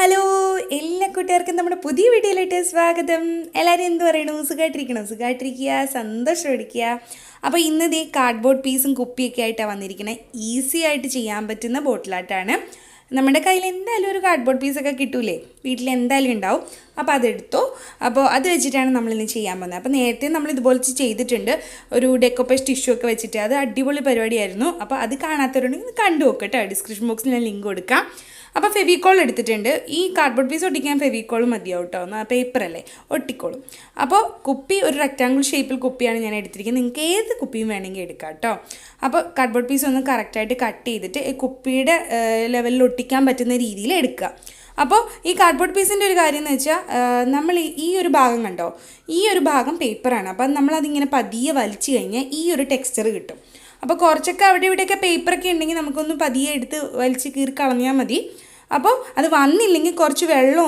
Hello എല്ലാ കൂട്ടുകാർക്കും നമ്മുടെ പുതിയ വീഡിയോയിലേക്ക് സ്വാഗതം. എല്ലാവരും എന്ത് പറയണു? സുഖമായിട്ടിരിക്കുക, സന്തോഷമായിരിക്കുക. അപ്പോൾ ഇന്ന് ഈ കാർഡ്ബോർഡ് പീസും കുപ്പിയൊക്കെ ആയിട്ടാണ് വന്നിരിക്കുന്നത്. ഈസി ആയിട്ട് ചെയ്യാൻ പറ്റുന്ന ബോട്ടിലായിട്ടാണ്. നമ്മുടെ കയ്യിൽ എന്തായാലും ഒരു കാർഡ്ബോർഡ് പീസൊക്കെ കിട്ടൂലേ, വീട്ടിൽ എന്തായാലും ഉണ്ടാവും. അപ്പോൾ അതെടുത്തോ. അപ്പോൾ അത് വെച്ചിട്ടാണ് നമ്മളിന്ന് ചെയ്യാൻ പോകുന്നത്. അപ്പോൾ നേരത്തെ നമ്മൾ ഇതുപോലെ ചെയ്തിട്ടുണ്ട്, ഒരു ഡെക്കോപ്പേസ് ടിഷ്യൂ ഒക്കെ വെച്ചിട്ട്. അത് അടിപൊളി പരിപാടിയായിരുന്നു. അപ്പോൾ അത് കാണാത്തവരുണ്ടെങ്കിൽ കണ്ടു നോക്കട്ടോ. ഡിസ്ക്രിപ്ഷൻ ബോക്സിൽ ഞാൻ ലിങ്ക് കൊടുക്കാം. അപ്പോൾ ഫെവിക്കോൾ എടുത്തിട്ടുണ്ട്. ഈ കാർഡ്ബോർഡ് പീസ് ഒട്ടിക്കാൻ ഫെവിക്കോൾ മതിയാവും കേട്ടോ, പേപ്പറല്ലേ, ഒട്ടിക്കോളും. അപ്പോൾ കുപ്പി ഒരു റെക്റ്റാങ്കിൾ ഷേപ്പിൽ കുപ്പിയാണ് ഞാൻ എടുത്തിരിക്കുന്നത്. നിങ്ങൾക്ക് ഏത് കുപ്പിയും വേണമെങ്കിൽ എടുക്കാം കേട്ടോ. അപ്പോൾ കാർഡ്ബോർഡ് പീസ് ഒന്ന് കറക്റ്റായിട്ട് കട്ട് ചെയ്തിട്ട് ഈ കുപ്പിയുടെ ലെവലിൽ ഒട്ടിക്കാൻ പറ്റുന്ന രീതിയിൽ എടുക്കുക. അപ്പോൾ ഈ കാർഡ്ബോർഡ് പീസിൻ്റെ ഒരു കാര്യം എന്ന് വെച്ചാൽ, നമ്മൾ ഈ ഒരു ഭാഗം കണ്ടോ, ഈ ഒരു ഭാഗം പേപ്പറാണ്. അപ്പം നമ്മളതിങ്ങനെ പതിയെ വലിച്ചു കഴിഞ്ഞാൽ ഈ ഒരു ടെക്സ്ചർ കിട്ടും. അപ്പോൾ കുറച്ചൊക്കെ അവിടെ ഇവിടെയൊക്കെ പേപ്പറൊക്കെ ഉണ്ടെങ്കിൽ നമുക്കൊന്ന് പതിയെ എടുത്ത് വലിച്ച് കീറി കളഞ്ഞാൽ മതി. അപ്പോൾ അത് വന്നില്ലെങ്കിൽ കുറച്ച് വെള്ളം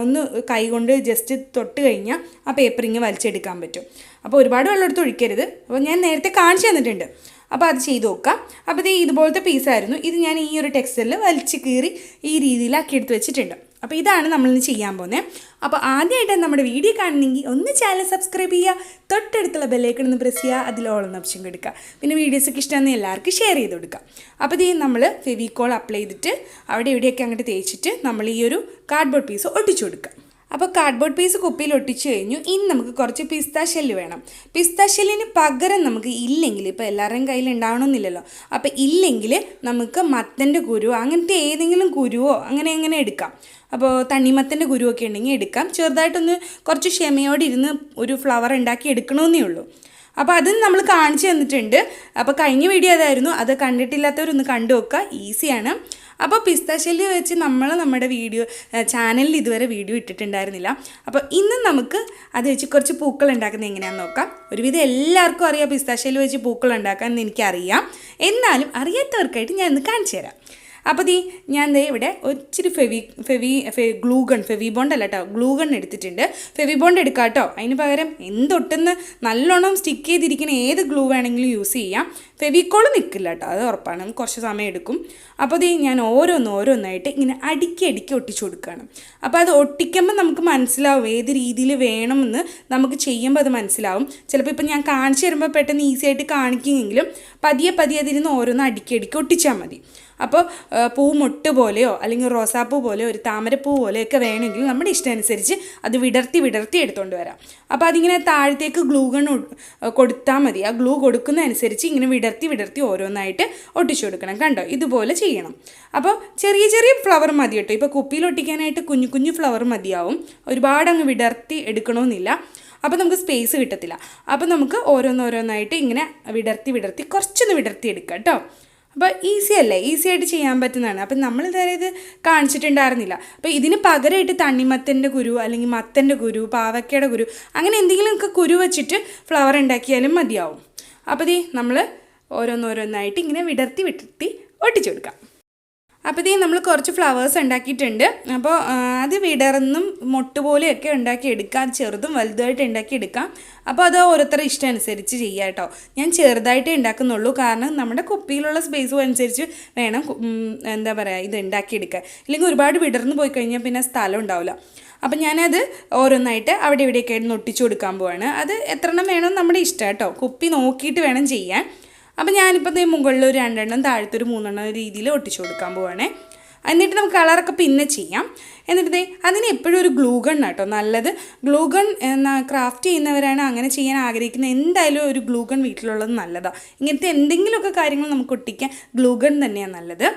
ഒന്ന് കൈ കൊണ്ട് ജസ്റ്റ് തൊട്ട് കഴിഞ്ഞാൽ ആ പേപ്പറിങ് വലിച്ചെടുക്കാൻ പറ്റും. അപ്പോൾ ഒരുപാട് വെള്ളം എടുത്ത് ഒഴിക്കരുത്. അപ്പോൾ ഞാൻ നേരത്തെ കാണിച്ചു തന്നിട്ടുണ്ട്. അപ്പോൾ അത് ചെയ്ത് നോക്കാം. അപ്പോൾ ഇത് ഇതുപോലത്തെ പീസായിരുന്നു. ഇത് ഞാൻ ഈ ഒരു ടെക്സ്റ്ററിൽ വലിച്ച് കീറി ഈ രീതിയിലാക്കി എടുത്ത് വെച്ചിട്ടുണ്ട്. അപ്പോൾ ഇതാണ് നമ്മളിന്ന് ചെയ്യാൻ പോകുന്നത്. അപ്പോൾ ആദ്യമായിട്ട് നമ്മുടെ വീഡിയോ കാണണമെങ്കിൽ ഒന്ന് ചാനൽ സബ്സ്ക്രൈബ് ചെയ്യുക, തൊട്ടടുത്തുള്ള ബെല്ലൈക്കൺ ഒന്ന് പ്രസ് ചെയ്യുക, അതിൽ ഓൾ എന്ന ഓപ്ഷൻ കൊടുക്കുക. പിന്നെ വീഡിയോസൊക്കെ ഇഷ്ടമാണെന്ന് എല്ലാവർക്കും ഷെയർ ചെയ്ത് കൊടുക്കുക. അപ്പോൾ ഇത് നമ്മൾ ഫെവിക്കോൾ അപ്ലൈ ചെയ്തിട്ട് അവിടെ ഇവിടെയൊക്കെ അങ്ങോട്ട് തേച്ചിട്ട് നമ്മൾ ഈ ഒരു കാർഡ്ബോർഡ് പീസ് ഒട്ടിച്ചു കൊടുക്കുക. അപ്പോൾ കാർഡ്ബോർഡ് പീസ് കുപ്പിയിൽ ഒട്ടിച്ചു കഴിഞ്ഞു. ഇനി നമുക്ക് കുറച്ച് പിസ്ത ഷെല്ല് വേണം. പിസ്ത ഷെല്ലിന് പകരം നമുക്ക് ഇല്ലെങ്കിൽ, ഇപ്പോൾ എല്ലാവരുടെയും കയ്യിൽ ഉണ്ടാവണമെന്നില്ലല്ലോ, അപ്പോൾ ഇല്ലെങ്കിൽ നമുക്ക് മത്തൻ്റെ കുരു, അങ്ങനത്തെ ഏതെങ്കിലും കുരുവോ അങ്ങനെ എടുക്കാം. അപ്പോൾ തണ്ണിമത്തൻ്റെ കുരുവൊക്കെ ഉണ്ടെങ്കിൽ എടുക്കാം. ചെറുതായിട്ടൊന്ന് കുറച്ച് ക്ഷമയോടെ ഇരുന്ന് ഒരു ഫ്ലവർ ഉണ്ടാക്കി എടുക്കണമെന്നേ ഉള്ളൂ. അപ്പോൾ അതും നമ്മൾ കാണിച്ചു തന്നിട്ടുണ്ട്. അപ്പോൾ കഴിഞ്ഞ വീഡിയോ അതായിരുന്നു. അത് കണ്ടിട്ടില്ലാത്തവരൊന്ന് കണ്ടു നോക്കുക, ഈസിയാണ്. അപ്പോൾ പിസ്ത ഷെല്ല് വെച്ച് നമ്മുടെ ചാനലിൽ ഇതുവരെ വീഡിയോ ഇട്ടിട്ടുണ്ടായിരുന്നില്ല. അപ്പോൾ ഇന്ന് നമുക്ക് അത് വെച്ച് കുറച്ച് പൂക്കൾ ഉണ്ടാക്കുന്നത് എങ്ങനെയാണെന്ന് നോക്കാം. ഒരുവിധം എല്ലാവർക്കും അറിയാം പിസ്ത ഷെല്ല് വെച്ച് പൂക്കൾ ഉണ്ടാക്കാമെന്ന് എനിക്കറിയാം. എന്നാലും അറിയാത്തവർക്കായിട്ട് ഞാൻ ഇന്ന് കാണിച്ചു തരാം. അപ്പോൾ ഞാൻ ഇവിടെ ഒത്തിരി ഫെവി ബോണ്ട് അല്ല കേട്ടോ, ഗ്ലൂ ഗൺ എടുത്തിട്ടുണ്ട്. ഫെവി ബോണ്ട് എടുക്കാം കേട്ടോ. അതിന് പകരം എന്തൊട്ടെന്ന് നല്ലോണം സ്റ്റിക്ക് ചെയ്തിരിക്കുന്ന ഏത് ഗ്ലൂ വേണമെങ്കിലും യൂസ് ചെയ്യാം. ഫെവിക്കോൾ നിൽക്കില്ല കേട്ടോ, അത് ഉറപ്പാണ്, കുറച്ച് സമയം എടുക്കും. അപ്പോൾ ഞാൻ ഓരോന്നായിട്ട് ഇങ്ങനെ അടുക്കി ഒട്ടിച്ചു കൊടുക്കുകയാണ്. അപ്പോൾ അത് ഒട്ടിക്കുമ്പോൾ നമുക്ക് മനസ്സിലാവും ഏത് രീതിയിൽ വേണമെന്ന്. നമുക്ക് ചെയ്യുമ്പോൾ അത് മനസ്സിലാവും. ചിലപ്പോൾ ഇപ്പം ഞാൻ കാണിച്ചു തരുമ്പോൾ പെട്ടെന്ന് ഈസി ആയിട്ട് കാണിക്കുമെങ്കിലും പതിയെ അതിരുന്ന് ഓരോന്ന് അടുക്കി ഒട്ടിച്ചാൽ മതി. അപ്പോൾ പൂമൊട്ട് പോലെയോ അല്ലെങ്കിൽ റോസാപ്പൂ പോലെയോ ഒരു താമരപ്പൂ പോലെയൊക്കെ വേണമെങ്കിൽ നമ്മുടെ ഇഷ്ടം അനുസരിച്ച് അത് വിടർത്തി എടുത്തുകൊണ്ട് വരാം. അപ്പോൾ അതിങ്ങനെ താഴത്തേക്ക് ഗ്ലൂ ഗൺ കൊടുത്താൽ മതി. ആ ഗ്ലൂ കൊടുക്കുന്ന അനുസരിച്ച് ഇങ്ങനെ വിടർത്തി ഓരോന്നായിട്ട് ഒട്ടിച്ചു കൊടുക്കണം. കണ്ടോ, ഇതുപോലെ ചെയ്യണം. അപ്പോൾ ചെറിയ ഫ്ലവർ മതി കേട്ടോ. ഇപ്പോൾ കുപ്പിയിൽ ഒട്ടിക്കാനായിട്ട് കുഞ്ഞു ഫ്ലവർ മതിയാവും. ഒരുപാട് അങ്ങ് വിടർത്തി എടുക്കണമെന്നില്ല. അപ്പോൾ നമുക്ക് സ്പേസ് കിട്ടത്തില്ല. അപ്പോൾ നമുക്ക് ഓരോന്നായിട്ട് ഇങ്ങനെ വിടർത്തി കുറച്ചൊന്ന് വിടർത്തി എടുക്കാം കേട്ടോ. അപ്പോൾ ഈസി ആയിട്ട് ചെയ്യാൻ പറ്റുന്നതാണ്. അപ്പം നമ്മളിതുവരെ ഇത് കാണിച്ചിട്ടുണ്ടായിരുന്നില്ല. അപ്പോൾ ഇതിന് പകരമായിട്ട് തണ്ണിമത്തൻ്റെ കുരു അല്ലെങ്കിൽ മത്തൻ്റെ കുരു, പാവയ്ക്കയുടെ കുരു, അങ്ങനെ എന്തെങ്കിലുമൊക്കെ കുരു വെച്ചിട്ട് ഫ്ലവർ ഉണ്ടാക്കിയാലും മതിയാവും. അപ്പോൾ നമ്മൾ ഓരോന്നായിട്ട് ഇങ്ങനെ വിടർത്തി ഒട്ടിച്ചു കൊടുക്കാം. അപ്പോൾ നമ്മൾ കുറച്ച് ഫ്ലവേഴ്സ് ഉണ്ടാക്കിയിട്ടുണ്ട്. അപ്പോൾ അത് വിടർന്നും മൊട്ട് പോലെയൊക്കെ ഉണ്ടാക്കിയെടുക്കാം. ചെറുതും വലുതായിട്ട് ഉണ്ടാക്കിയെടുക്കാം. അപ്പോൾ അത് ഓരോരുത്തരുടെ ഇഷ്ടം അനുസരിച്ച് ചെയ്യാം കേട്ടോ. ഞാൻ ചെറുതായിട്ടേ ഉണ്ടാക്കുന്നുള്ളൂ, കാരണം നമ്മുടെ കുപ്പിയിലുള്ള സ്പേസും അനുസരിച്ച് വേണം ഇത് ഉണ്ടാക്കിയെടുക്കാൻ. ഇല്ലെങ്കിൽ ഒരുപാട് വിടർന്ന് പോയി കഴിഞ്ഞാൽ പിന്നെ സ്ഥലം ഉണ്ടാവില്ല. അപ്പം ഞാനത് ഓരോന്നായിട്ട് അവിടെ ഇവിടെയൊക്കെ ആയിട്ട് ഒട്ടിച്ചു കൊടുക്കാൻ പോവാണ്. അത് എത്ര എണ്ണം വേണമെന്ന് നമ്മുടെ ഇഷ്ടം കേട്ടോ. കുപ്പി നോക്കിയിട്ട് വേണം ചെയ്യാൻ. അപ്പം ഞാനിപ്പോൾ മുകളിൽ ഒരു 2 എണ്ണം, താഴത്തെ ഒരു 3 എണ്ണം രീതിയിൽ ഒട്ടിച്ചു കൊടുക്കാൻ പോവാണേ. എന്നിട്ട് നമുക്ക് കളറൊക്കെ പിന്നെ ചെയ്യാം. എന്നിട്ട് അതിന് എപ്പോഴും ഒരു ഗ്ലൂ ഗൺ കേട്ടോ നല്ലത്. ഗ്ലൂ ഗൺ ക്രാഫ്റ്റ് ചെയ്യുന്നവരാണ് അങ്ങനെ ചെയ്യാൻ ആഗ്രഹിക്കുന്നത്. എന്തായാലും ഒരു ഗ്ലൂ ഗൺ വീട്ടിലുള്ളത് നല്ലതാണ്. ഇങ്ങനത്തെ എന്തെങ്കിലുമൊക്കെ കാര്യങ്ങൾ നമുക്ക് ഒട്ടിക്കാൻ ഗ്ലൂ ഗൺ തന്നെയാണ് നല്ലത്.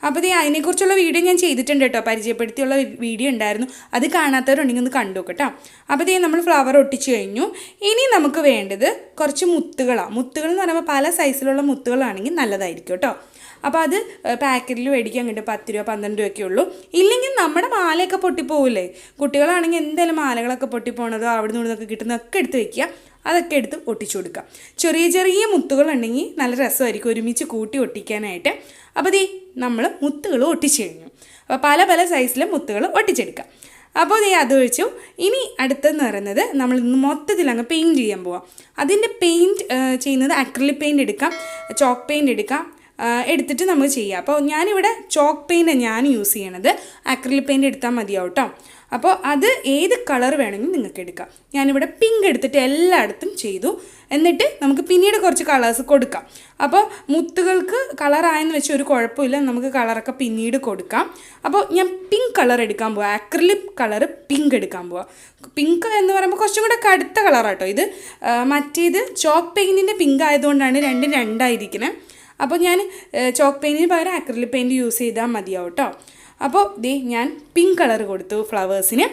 അപ്പോൾ അതിനെക്കുറിച്ചുള്ള വീഡിയോ ഞാൻ ചെയ്തിട്ടുണ്ട് കേട്ടോ, പരിചയപ്പെടുത്തിയുള്ള വീഡിയോ ഉണ്ടായിരുന്നു. അത് കാണാത്തവരുണ്ടെങ്കിൽ ഒന്ന് കണ്ടു കേട്ടോ. അപ്പോൾ നമ്മൾ ഫ്ലവർ ഒട്ടിച്ചു കഴിഞ്ഞു. ഇനി നമുക്ക് വേണ്ടത് കുറച്ച് മുത്തുകളാണ്. മുത്തുകൾ എന്ന് പറയുമ്പോൾ പല സൈസിലുള്ള മുത്തുകളാണെങ്കിൽ നല്ലതായിരിക്കും കേട്ടോ. അപ്പോൾ അത് പാക്കറ്റിൽ മേടിക്കാൻ കിട്ടും. 10 രൂപ 12 രൂപയൊക്കെ ഉള്ളൂ. ഇല്ലെങ്കിൽ നമ്മുടെ മാലയൊക്കെ പൊട്ടിപ്പോവില്ലേ, കുട്ടികളാണെങ്കിൽ എന്തായാലും മാലകളൊക്കെ പൊട്ടിപ്പോണതോ അവിടെ നിന്നൊക്കെ കിട്ടുന്നതൊക്കെ എടുത്ത് വയ്ക്കുക. അതൊക്കെ എടുത്ത് ഒട്ടിച്ചു കൊടുക്കുക. ചെറിയ മുത്തുകളുണ്ടെങ്കിൽ നല്ല രസമായിരിക്കും ഒരുമിച്ച് കൂട്ടി ഒട്ടിക്കാനായിട്ട്. അപ്പോൾ നമ്മൾ മുത്തുകൾ ഒട്ടിച്ചു കഴിഞ്ഞു. അപ്പോൾ പല സൈസിലെ മുത്തുകൾ ഒട്ടിച്ചെടുക്കാം. അപ്പോൾ അത് ഒഴിച്ചു. ഇനി അടുത്തെന്ന് പറയുന്നത് നമ്മൾ മൊത്തത്തിൽ അങ്ങ് പെയിൻറ്റ് ചെയ്യാൻ പോവാം. അതിൻ്റെ പെയിൻറ്റ് ചെയ്യുന്നത് അക്രിലിക് പെയിൻറ്റ് എടുക്കാം, ചോക്ക് പെയിൻറ്റ് എടുക്കാം, എടുത്തിട്ട് നമുക്ക് ചെയ്യാം. അപ്പോൾ ഞാനിവിടെ ചോക്ക് പെയിൻ്റ് ഞാൻ യൂസ് ചെയ്യണത്. അക്രിലിക് പെയിൻറ് എടുത്താൽ മതിയാവും കേട്ടോ. അപ്പോൾ അത് ഏത് കളർ വേണമെങ്കിലും നിങ്ങൾക്ക് എടുക്കാം. ഞാനിവിടെ പിങ്ക് എടുത്തിട്ട് എല്ലായിടത്തും ചെയ്തു. എന്നിട്ട് നമുക്ക് പിന്നീട് കുറച്ച് കളേഴ്സ് കൊടുക്കാം. അപ്പോൾ മുത്തുകൾക്ക് കളറായെന്ന് വെച്ചാൽ ഒരു കുഴപ്പമില്ല, നമുക്ക് കളറൊക്കെ പിന്നീട് കൊടുക്കാം. അപ്പോൾ ഞാൻ പിങ്ക് കളർ എടുക്കാൻ പോവാം. അക്രിലിക് കളർ പിങ്ക് എടുക്കാൻ പോവാം. പിങ്ക് എന്ന് പറയുമ്പോൾ കുറച്ചും കൂടെ കടുത്ത കളറാട്ടോ ഇത്. മറ്റേത് ചോക്ക് പെയിൻറ്റിൻ്റെ പിങ്ക് ആയതുകൊണ്ടാണ് രണ്ടും രണ്ടായിരിക്കുന്നത്. അപ്പോൾ ഞാൻ ചോക്ക് പെയിൻറ്റിന് പകരം അക്രിലിക് പെയിൻറ്റ് യൂസ് ചെയ്താൽ മതിയാവും കേട്ടോ. അപ്പോൾ ഞാൻ പിങ്ക് കളർ കൊടുത്തു ഫ്ലവേഴ്സിന്.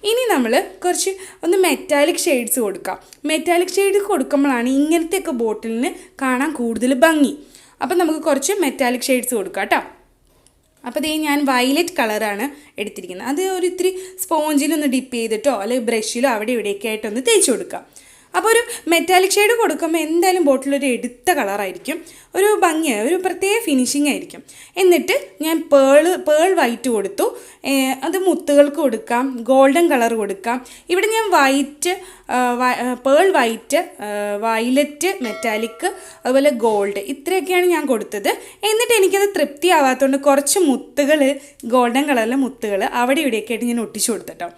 ഇനി നമ്മൾ കുറച്ച് ഒന്ന് മെറ്റാലിക് ഷെയ്ഡ്സ് കൊടുക്കാം. മെറ്റാലിക് ഷെയ്ഡ് കൊടുക്കുമ്പോഴാണ് ഇങ്ങനത്തെയൊക്കെ ബോട്ടിലിന് കാണാൻ കൂടുതൽ ഭംഗി. അപ്പോൾ നമുക്ക് കുറച്ച് മെറ്റാലിക് ഷെയ്ഡ്സ് കൊടുക്കാം കേട്ടോ. അപ്പോൾ ഞാൻ വയലറ്റ് കളറാണ് എടുത്തിരിക്കുന്നത്. അത് ഒരു ഇത്തിരി സ്പോഞ്ചിലൊന്ന് ഡിപ്പ് ചെയ്തിട്ടോ അല്ലെങ്കിൽ ബ്രഷിലോ അവിടെ ഇവിടെയൊക്കെ ആയിട്ടൊന്ന് തേച്ച് കൊടുക്കാം. അപ്പോൾ ഒരു മെറ്റാലിക് ഷെയ്ഡ് കൊടുക്കുമ്പോൾ എന്തായാലും ബോട്ടിലൊരു എടുത്ത കളറായിരിക്കും, ഒരു ഭംഗിയായി ഒരു പ്രത്യേക ഫിനിഷിംഗ് ആയിരിക്കും. എന്നിട്ട് ഞാൻ പേൾ വൈറ്റ് കൊടുത്തു. അത് മുത്തുകൾക്ക് കൊടുക്കാം, ഗോൾഡൻ കളർ കൊടുക്കാം. ഇവിടെ ഞാൻ white, pearl white, violet, metallic, അതുപോലെ ഗോൾഡ്, ഇത്രയൊക്കെയാണ് ഞാൻ കൊടുത്തത്. എന്നിട്ട് എനിക്കത് തൃപ്തിയാവാത്തതുകൊണ്ട് കുറച്ച് മുത്തുകൾ, ഗോൾഡൻ കളറിലെ മുത്തുകൾ അവിടെ ഇവിടെയൊക്കെ ആയിട്ട് ഞാൻ ഒട്ടിച്ചു കൊടുത്തിട്ടോ.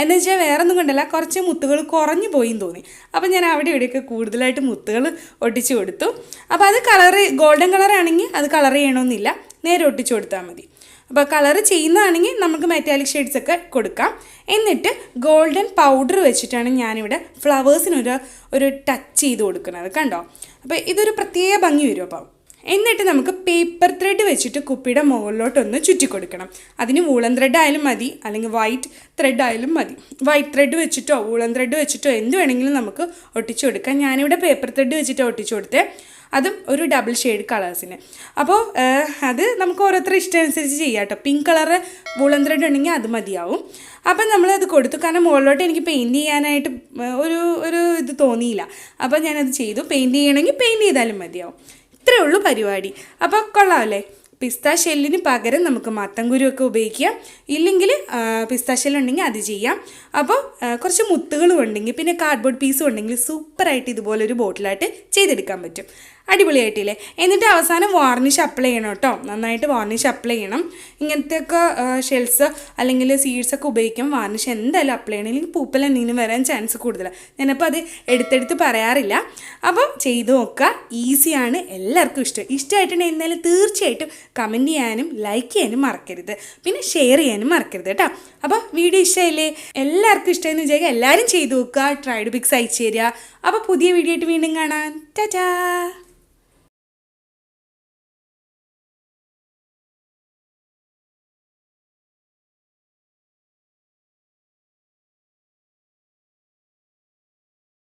എന്ന് വെച്ചാൽ വേറെ ഒന്നും കൊണ്ടല്ല, കുറച്ച് മുത്തുകൾ കുറഞ്ഞു പോയിന്ന് തോന്നി. അപ്പോൾ ഞാൻ അവിടെ ഇവിടെയൊക്കെ കൂടുതലായിട്ട് മുത്തുകൾ ഒട്ടിച്ചു കൊടുത്തു. അപ്പോൾ അത് ഗോൾഡൻ കളറാണെങ്കിൽ അത് കളർ ചെയ്യണമെന്നില്ല, നേരെ ഒട്ടിച്ചു കൊടുത്താൽ മതി. അപ്പോൾ കളർ ചെയ്യുന്നതാണെങ്കിൽ നമുക്ക് മെറ്റാലിക് ഷെയ്ഡ്സ് ഒക്കെ കൊടുക്കാം. എന്നിട്ട് ഗോൾഡൻ പൗഡർ വെച്ചിട്ടാണ് ഞാനിവിടെ ഫ്ലവേഴ്സിനൊരു ടച്ച് ചെയ്ത് കൊടുക്കുന്നത്, കണ്ടോ. അപ്പോൾ ഇതൊരു പ്രത്യേക ഭംഗി വരും. അപ്പോൾ എന്നിട്ട് നമുക്ക് പേപ്പർ ത്രെഡ് വെച്ചിട്ട് കുപ്പിയുടെ മുകളിലോട്ടൊന്ന് ചുറ്റി കൊടുക്കണം. അതിന് വൂളൻ ത്രെഡ് ആയാലും മതി, അല്ലെങ്കിൽ വൈറ്റ് ത്രെഡ് ആയാലും മതി. വൈറ്റ് ത്രെഡ് വെച്ചിട്ടോ വൂളൻ ത്രെഡ് വെച്ചിട്ടോ എന്ത് വേണമെങ്കിലും നമുക്ക് ഒട്ടിച്ചു കൊടുക്കാം. ഞാനിവിടെ പേപ്പർ ത്രെഡ് വെച്ചിട്ട് ഒട്ടിച്ചു കൊടുത്തേ, അതും ഒരു ഡബിൾ ഷെയ്ഡ് കളേഴ്സിന്. അപ്പോൾ അത് നമുക്ക് ഓരോരുത്തരുടെ ഇഷ്ടം അനുസരിച്ച് ചെയ്യാം കേട്ടോ. പിങ്ക് കളറ് വൂളൻ ത്രെഡ് ഉണ്ടെങ്കിൽ അത് മതിയാവും. അപ്പം നമ്മളത് കൊടുത്തു. കാരണം മുകളിലോട്ട് എനിക്ക് പെയിൻറ്റ് ചെയ്യാനായിട്ട് ഒരു ഇത് തോന്നിയില്ല. അപ്പോൾ ഞാനത് ചെയ്തു. പെയിൻറ്റ് ചെയ്യണമെങ്കിൽ പെയിൻറ്റ് ചെയ്താലും മതിയാവും. ഇത്രയേ ഉള്ളൂ പരിപാടി. അപ്പോൾ കൊള്ളാമല്ലേ. പിസ്ത ഷെല്ലിന് പകരം നമുക്ക് മത്തൻകുരുവൊക്കെ ഉപയോഗിക്കാം, ഇല്ലെങ്കിൽ പിസ്ത ഷെല്ലുണ്ടെങ്കിൽ അത് ചെയ്യാം. അപ്പോൾ കുറച്ച് മുത്തുകളും ഉണ്ടെങ്കിൽ പിന്നെ കാർഡ്ബോർഡ് പീസും ഉണ്ടെങ്കിൽ സൂപ്പറായിട്ട് ഇതുപോലൊരു ബോട്ടിലായിട്ട് ചെയ്തെടുക്കാൻ പറ്റും. അടിപൊളിയായിട്ടില്ലേ. എന്നിട്ട് അവസാനം വാർണിഷ് അപ്ലൈ ചെയ്യണം കേട്ടോ. നന്നായിട്ട് വാർണിഷ് അപ്ലൈ ചെയ്യണം. ഇങ്ങനത്തെയൊക്കെ ഷെൽസ് അല്ലെങ്കിൽ സീഡ്സൊക്കെ ഉപയോഗിക്കാം. വാർണിഷ് എന്തായാലും അപ്ലൈ ചെയ്യണം, അല്ലെങ്കിൽ പൂപ്പൽ എന്തെങ്കിലും വരാൻ ചാൻസ് കൂടുതലാണ്. ഞാനപ്പോൾ അത് എടുത്തെടുത്ത് പറയാറില്ല. അപ്പോൾ ചെയ്ത് നോക്കുക, ഈസിയാണ്, എല്ലാവർക്കും ഇഷ്ടമായിട്ടുണ്ടെങ്കിൽ എന്തായാലും തീർച്ചയായിട്ടും കമൻറ്റ് ചെയ്യാനും ലൈക്ക് ചെയ്യാനും മറക്കരുത്, പിന്നെ ഷെയർ ചെയ്യാനും മറക്കരുത് കേട്ടോ. അപ്പോൾ വീഡിയോ ഇഷ്ടമായില്ലേ, എല്ലാവർക്കും ഇഷ്ടമെന്ന് വിചാരിക്കുക, എല്ലാവരും ചെയ്ത് നോക്കുക, ട്രൈഡ് പിക്സ് അയച്ചു തരിക. അപ്പോൾ പുതിയ വീഡിയോ ആയിട്ട് വീണ്ടും കാണാം. ടാറ്റാ.